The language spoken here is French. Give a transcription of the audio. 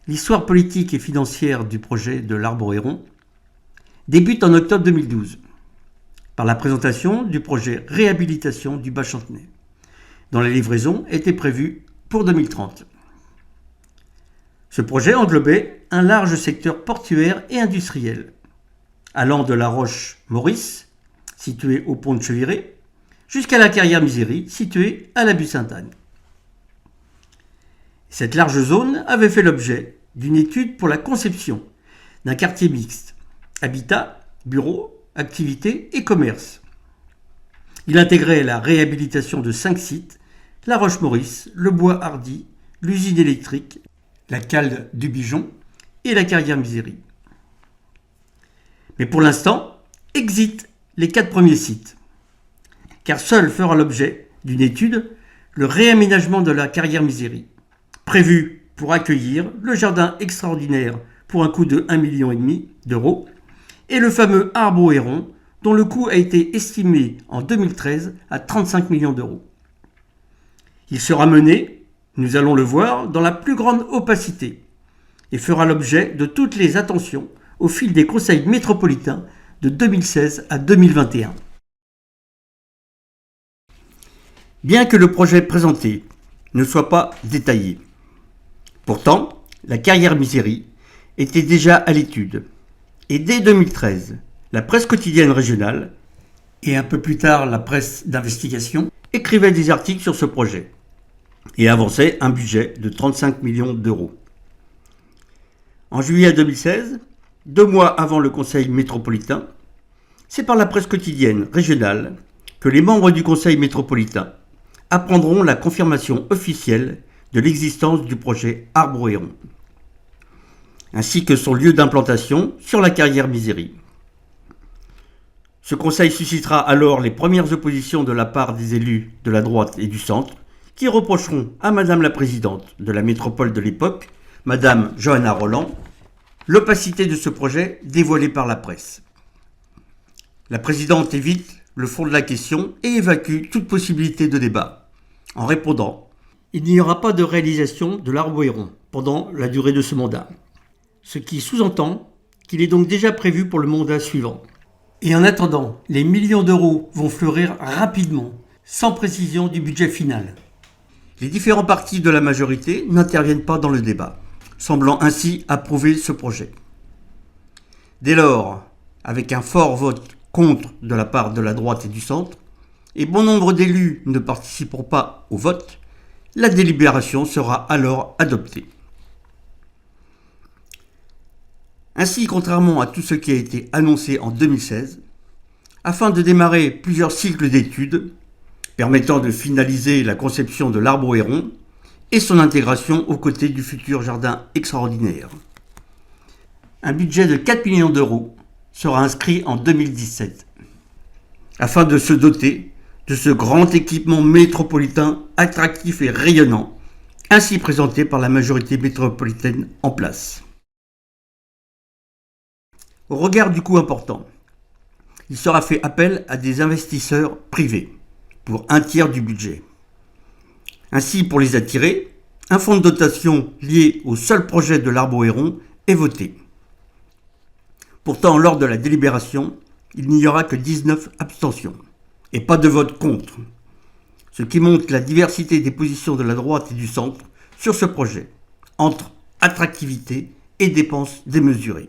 L'histoire politique et financière du projet de l'Arboréron débute en octobre 2012 par la présentation du projet Réhabilitation du Bas-Chantenay, dont la livraison était prévue pour 2030. Ce projet englobait un large secteur portuaire et industriel, allant de la Roche-Maurice, située au pont de Cheviré, jusqu'à la carrière Misery, située à la Butte-Sainte-Anne. Cette large zone avait fait l'objet d'une étude pour la conception d'un quartier mixte, habitat, bureaux, activités et commerce. Il intégrait la réhabilitation de 5 sites, la Roche-Maurice, le Bois Hardy, l'usine électrique, la cale du Bijon et la carrière Misery. Mais pour l'instant, exit les 4 premiers sites, car seul fera l'objet d'une étude le réaménagement de la carrière Misery, prévu pour accueillir le jardin extraordinaire pour un coût de 1,5 million d'euros et le fameux Arboréron dont le coût a été estimé en 2013 à 35 millions d'euros. Il sera mené, nous allons le voir, dans la plus grande opacité et fera l'objet de toutes les attentions au fil des conseils métropolitains de 2016 à 2021. Bien que le projet présenté ne soit pas détaillé, pourtant, la carrière Misery était déjà à l'étude. Et dès 2013, la presse quotidienne régionale, et un peu plus tard la presse d'investigation, écrivait des articles sur ce projet et avançait un budget de 35 millions d'euros. En juillet 2016, 2 mois avant le conseil métropolitain, c'est par la presse quotidienne régionale que les membres du conseil métropolitain apprendront la confirmation officielle de l'existence du projet Arboréron, ainsi que son lieu d'implantation sur la carrière Misery. Ce conseil suscitera alors les premières oppositions de la part des élus de la droite et du centre, qui reprocheront à Madame la Présidente de la métropole de l'époque, Madame Johanna Roland, l'opacité de ce projet dévoilé par la presse. La Présidente évite le fond de la question et évacue toute possibilité de débat, en répondant « Il n'y aura pas de réalisation de l'Arboréron pendant la durée de ce mandat », ce qui sous-entend qu'il est donc déjà prévu pour le mandat suivant. Et en attendant, les millions d'euros vont fleurir rapidement, sans précision du budget final. Les différents partis de la majorité n'interviennent pas dans le débat, semblant ainsi approuver ce projet. Dès lors, avec un fort vote contre de la part de la droite et du centre, et bon nombre d'élus ne participeront pas au vote, la délibération sera alors adoptée. Ainsi, contrairement à tout ce qui a été annoncé en 2016, afin de démarrer plusieurs cycles d'études permettant de finaliser la conception de l'Arboréron et son intégration aux côtés du futur jardin extraordinaire, un budget de 4 millions d'euros sera inscrit en 2017, afin de se doter de ce grand équipement métropolitain attractif et rayonnant, ainsi présenté par la majorité métropolitaine en place. Au regard du coût important, il sera fait appel à des investisseurs privés pour 1/3 du budget. Ainsi, pour les attirer, un fonds de dotation lié au seul projet de l'Arboréron est voté. Pourtant, lors de la délibération, il n'y aura que 19 abstentions et pas de vote contre, ce qui montre la diversité des positions de la droite et du centre sur ce projet, entre attractivité et dépenses démesurées.